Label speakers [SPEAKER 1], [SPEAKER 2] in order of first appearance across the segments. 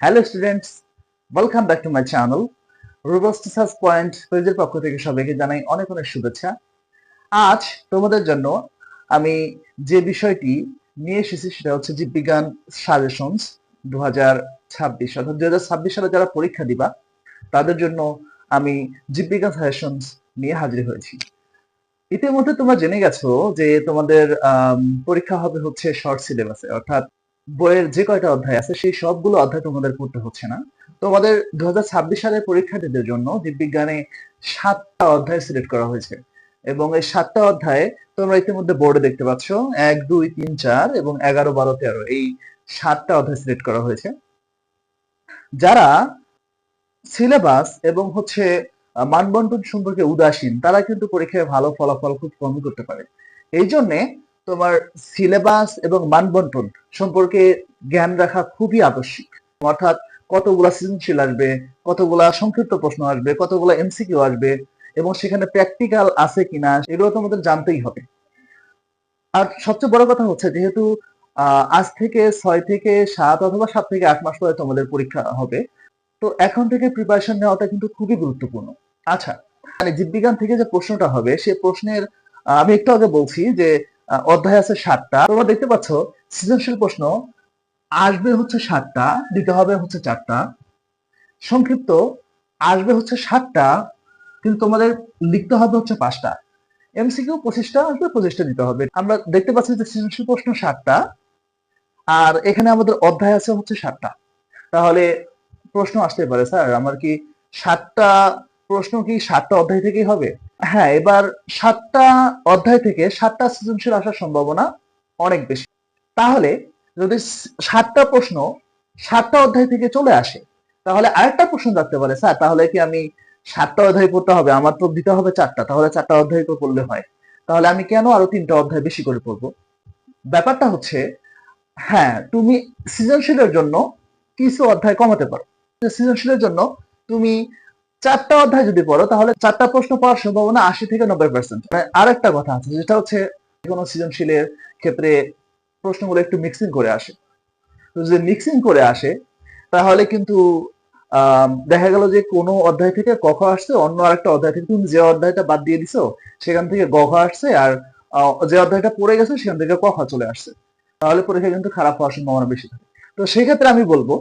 [SPEAKER 1] Hello students, welcome back to my channel. Robust search point পেজের পক্ষ থেকে সবাইকে জানাই অনেক অনেক শুভেচ্ছা। আজ তোমাদের জন্য আমি যে বিষয়টি নিয়ে এসেছি সেটা হচ্ছে জীববিজ্ঞান সাজেশনস 2026, অর্থাৎ 2026 সালে যারা পরীক্ষা দিবা তাদের জন্য আমি জীববিজ্ঞান সাজেশনস নিয়ে হাজির হয়েছি। ইতিমধ্যে তোমরা জেনে গেছো যে তোমাদের পরীক্ষা হবে হচ্ছে শর্ট সিলেবাসে, অর্থাৎ বইয়ের যে কয়টা অধ্যায় আছে সেই সবগুলো অধ্যায় তোমাদের পড়তে হচ্ছে না। তোমাদের 2026 সালের পরীক্ষার্থীদের জন্য জীববিজ্ঞানে 7টা অধ্যায় সিলেক্ট করা হয়েছে এবং এই 7টা অধ্যায়ে তোমরা ইতিমধ্যে বোর্ডে দেখতে পাচ্ছ 1, 2, 3, 4 এবং 11, 12, 13 এই 7টা অধ্যায় সিলেক্ট করা হয়েছে। যারা সিলেবাস এবং হচ্ছে মানবন্টন সম্পর্কে উদাসীন তারা কিন্তু পরীক্ষায় ভালো ফলাফল খুব কমই করতে পারে। এই জন্যে তোমার সিলেবাস এবং মানবন্টন সম্পর্কে জ্ঞান রাখা খুবই আবশ্যিক। অর্থাৎ কতগুলা সৃজনশীল আসবে, কতগুলা সংক্ষিপ্ত প্রশ্ন আসবে, কতগুলা এমসিকিউ আসবে এবং সেখানে প্র্যাকটিক্যাল আছে কিনা এগুলো তোমাদের জানতেই হবে। আর সবচেয়ে বড় কথা হচ্ছে যেহেতু আজ থেকে 6 থেকে 7 অথবা 7 থেকে 8 মাস পরে তোমাদের পরীক্ষা হবে, তো এখন থেকে প্রিপারেশন নেওয়াটা কিন্তু খুবই গুরুত্বপূর্ণ। আচ্ছা, মানে জীববিজ্ঞান থেকে যে প্রশ্নটা হবে সে প্রশ্নের আমি একটু আগে বলছি যে অধ্যায় আছে 7টা। তোমরা দেখতে পাচ্ছ সৃজনশীল প্রশ্ন আসবে হচ্ছে 7টা, দিতে হবে হচ্ছে 4টা। সংক্ষিপ্ত আসবে হচ্ছে 7টা, কিন্তু তোমাদের লিখতে হবে হচ্ছে 5টা। এমসিকিউ 25টা আসবে, 25টা দিতে হবে। আমরা দেখতে পাচ্ছি যে সৃজনশীল প্রশ্ন 7টা আর এখানে আমাদের অধ্যায় আছে হচ্ছে 7টা। তাহলে প্রশ্ন আসতে পারে, স্যার আমার কি 7টা প্রশ্ন কি 7টা অধ্যায় থেকেই হবে? হ্যাঁ, এবার 7টা অধ্যায় থেকে 7টা সৃজনশীল আসার সম্ভাবনা অনেক বেশি। তাহলে যদি 7টা প্রশ্ন 7টা অধ্যায় থেকে চলে আসে তাহলে আরেকটা প্রশ্ন থাকতে পারে, স্যার তাহলে কি আমি 7টা অধ্যায় পড়তে হবে? আমার তো দিতে হবে 4টা, তাহলে 4টা অধ্যায় তো পড়লে হয়, তাহলে আমি কেন আরো 3টা অধ্যায় বেশি করে পড়বো? ব্যাপারটা হচ্ছে, হ্যাঁ তুমি সৃজনশীলের জন্য কিছু অধ্যায় কমাতে পারো। সৃজনশীলের জন্য তুমি 4টা অধ্যায় যদি পড়ো তাহলে 4টা প্রশ্ন পাওয়ার সম্ভাবনা 80 থেকে 90%। আর একটা কথা আছে যেটা হচ্ছে কোনো সৃজনশীলের ক্ষেত্রে প্রশ্নগুলো একটু মিক্সিং করে আসে। তো যদি মিক্সিং করে আসে তাহলে কিন্তু দেখা গেল যে কোনো অধ্যায় থেকে ক খ আসছে, অন্য আরেকটা অধ্যায় থেকে তুমি যে অধ্যায়টা বাদ দিয়ে দিছো সেখান থেকে গ ঘ আসছে, আর যে অধ্যায়টা পড়ে গেছে সেখান থেকে ক খ চলে আসছে, তাহলে পরীক্ষা কিন্তু খারাপ হওয়ার সম্ভাবনা বেশি থাকে। তো সেই ক্ষেত্রে আমি বলবো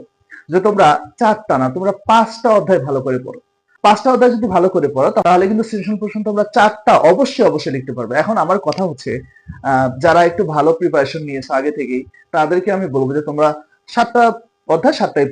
[SPEAKER 1] যে তোমরা 4টা না, তোমরা 5টা অধ্যায় ভালো করে পড়ো। 5টা অধ্যায় যদি ভালো করে পড়ো তাহলে কিন্তু সৃজনশীল প্রশ্ন তোমরা 4টা অবশ্যই অবশ্যই লিখতে পারবে। এখন আমার কথা হচ্ছে যারা একটু ভালো প্রিপারেশন নিয়েছো আগে থেকেই তাদেরকে আমি বলবো যে তোমরা 7টা অধ্যায় 7টাই